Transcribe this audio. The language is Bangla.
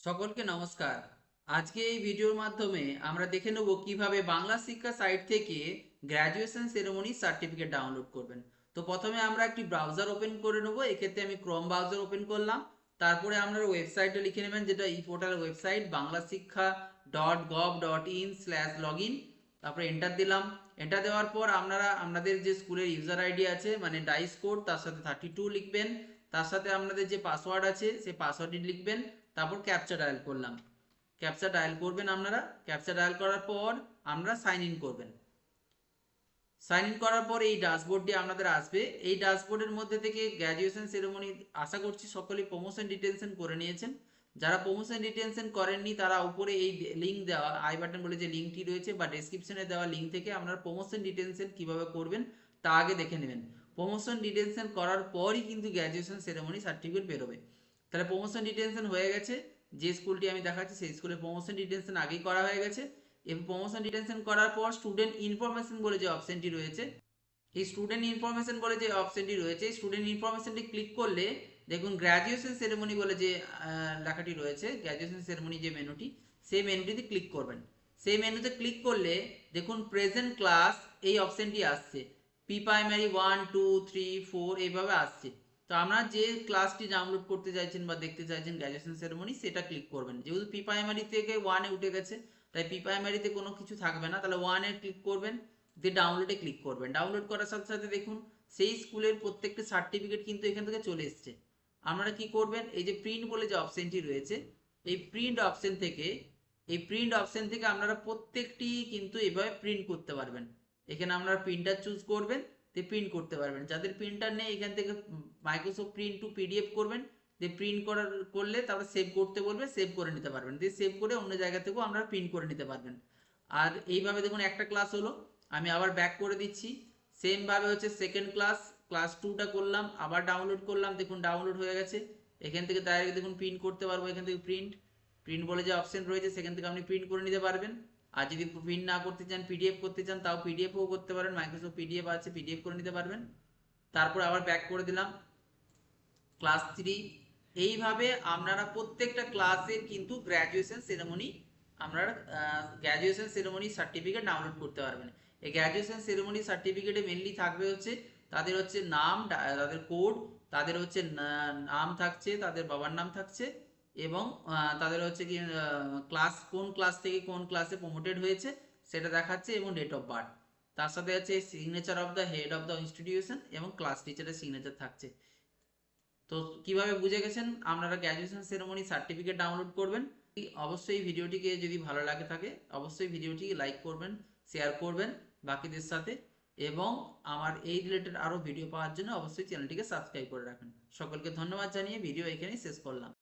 সকলকে নমস্কার। আজকে এই ভিডিওর মাধ্যমে আমরা দেখে নেব কিভাবে বাংলা শিক্ষা সাইট থেকে গ্র্যাজুয়েশন সেরেমনি সার্টিফিকেট ডাউনলোড করবেন। তো প্রথমে আমরা একটি ব্রাউজার ওপেন করে নেব। এক্ষেত্রে আমি ক্রোম ব্রাউজার ওপেন করলাম। তারপরে আপনারা ওয়েবসাইটটা লিখে নেবেন, যেটা ই পোর্টালের ওয়েবসাইট banglasikha.gov.in/login। তারপরে এন্টার দিলাম। এন্টার দেওয়ার পর আপনারা আপনাদের যে স্কুলের ইউজার আইডি আছে মানে ডাইস কোড, তার সাথে 32 লিখবেন। তার সাথে আপনাদের যে পাসওয়ার্ড আছে সেই পাসওয়ার্ডটি লিখবেন। তারপর ক্যাপচা ডায়াল করলাম। ক্যাপচা ডায়াল করবেন আপনারা। ক্যাপচা ডায়াল করার পর আপনারা সাইন ইন করবেন। সাইন ইন করার পর এই ড্যাশবোর্ডটি আপনাদের আসবে। এই ড্যাশবোর্ডের মধ্যে থেকে গ্র্যাজুয়েশন সেরেমনি আশা করছি সকলেই প্রমোশন ডিটেনশন করে নিয়েছেন। যারা প্রমোশন ডিটেনশন করেননি তারা উপরে এই লিঙ্ক দেওয়া আই বাটন বলে যে লিঙ্কটি রয়েছে বা ডেসক্রিপশনে দেওয়া লিঙ্ক থেকে আপনারা প্রমোশন ডিটেনশন কিভাবে করবেন তা আগে দেখে নেবেন। প্রমোশন ডিটেনশন করার পরই কিন্তু গ্র্যাজুয়েশন সেরেমনি সার্টিফিকেট বেরোবে। তাহলে প্রমোশন ডিটেনশন হয়ে গেছে। যে স্কুলটি আমি দেখাচ্ছি সেই স্কুলে প্রমোশন ডিটেনশন আগেই করা হয়ে গেছে। এবং প্রমোশন ডিটেনশন করার পর স্টুডেন্ট ইনফরমেশন বলে যে অপশনটি রয়েছে, এই স্টুডেন্ট ইনফরমেশন বলে যে অপশনটি রয়েছে, স্টুডেন্ট ইনফরমেশনটি ক্লিক করলে দেখুন গ্র্যাজুয়েশন সেরেমনি বলে যে লেখাটি রয়েছে, গ্র্যাজুয়েশন সেরেমনি যে মেনুটি, সেই মেনুটিতে ক্লিক করবেন। সেই মেনুতে ক্লিক করলে দেখুন প্রেজেন্ট ক্লাস এই অপশনটি আসছে। পি প্রাইমারি 1 2 3 4 এইভাবে আসছে। তো আপনারা যে ক্লাসটি ডাউনলোড করতে চাইছেন বা দেখতে চাইছেন গ্র্যাজুয়েশন সেরেমনি, সেটা ক্লিক করবেন। যেহেতু পি প্রাইমারি থেকে 1-এ উঠে গেছে, তাই পি প্রাইমারিতে কোনো কিছু থাকবে না, তাহলে 1-এ ক্লিক করবেন, দিয়ে ডাউনলোডে ক্লিক করবেন। ডাউনলোড করার সাথে সাথে দেখুন সেই স্কুলের প্রত্যেকটা সার্টিফিকেট কিন্তু এখান থেকে চলে এসছে। আপনারা কি করবেন, এই যে প্রিন্ট বলে যে অপশনটি রয়েছে, এই প্রিন্ট অপশন থেকে আপনারা প্রত্যেকটি কিন্তু এভাবে প্রিন্ট করতে পারবেন। এখানে আপনারা প্রিন্টার চুজ করবেন, দিয়ে প্রিন্ট করতে পারবেন। যাদের প্রিন্টার নেই এখান থেকে মাইক্রোসফট প্রিন্ট টু পিডিএফ করবেন, দিয়ে প্রিন্ট করলে তারপরে সেভ করতে বলবে, সেভ করে নিতে পারবেন। দিয়ে সেভ করে অন্য জায়গা থেকেও আপনারা প্রিন্ট করে নিতে পারবেন। আর এইভাবে দেখুন একটা ক্লাস হলো, আমি আবার ব্যাক করে দিচ্ছি। সেম ভাবে হচ্ছে সেকেন্ড ক্লাস, ক্লাস 2টা করলাম, আবার ডাউনলোড করলাম, দেখুন ডাউনলোড হয়ে গেছে। এখান থেকে ডাইরেক্ট দেখুন প্রিন্ট করতে পারবো। এখান থেকে প্রিন্ট প্রিন্ট বলে যে অপশন রয়েছে সেখান থেকে আপনি প্রিন্ট করে নিতে পারবেন। আর যদি প্রিন্ট না করতে চান, পিডিএফ করতে চান, তাও পিডিএফও করতে পারেন। মাইক্রোসফট পিডিএফ আছে, পিডিএফ করে নিতে পারবেন। তারপর আবার ব্যাক করে দিলাম ক্লাস 3। এইভাবে আপনারা প্রত্যেকটা ক্লাসের কিন্তু গ্র্যাজুয়েশন সেরেমনি সার্টিফিকেট ডাউনলোড করতে পারবেন। এই গ্র্যাজুয়েশন সেরেমনি সার্টিফিকেটে মেনলি থাকবে হচ্ছে তাদের হচ্ছে নাম, তাদের কোড, তাদের হচ্ছে নাম থাকছে, তাদের বাবার নাম থাকছে, এবং তাদের হচ্ছে কি ক্লাস, কোন ক্লাস থেকে কোন ক্লাসে প্রমোটেড হয়েছে সেটা দেখাচ্ছে, এবং ডেট অফ বার্থ। তার সাথে আছে signature of the head of the institution এবং ক্লাস টিচারের সিগনেচার থাকছে। তো কিভাবে বুঝে গেছেন আপনারা গ্র্যাজুয়েশন সেরেমনি সার্টিফিকেট ডাউনলোড করবেন। অবশ্যই ভিডিওটিকে যদি ভালো লাগে থাকে অবশ্যই ভিডিওটি লাইক করবেন, শেয়ার করবেন বাকিদের সাথে, এবং আমার এই রিলেটেড আরও ভিডিও পাওয়ার জন্য অবশ্যই চ্যানেলটিকে সাবস্ক্রাইব করে রাখবেন। সকলকে ধন্যবাদ জানিয়ে ভিডিও এখানেই শেষ করলাম।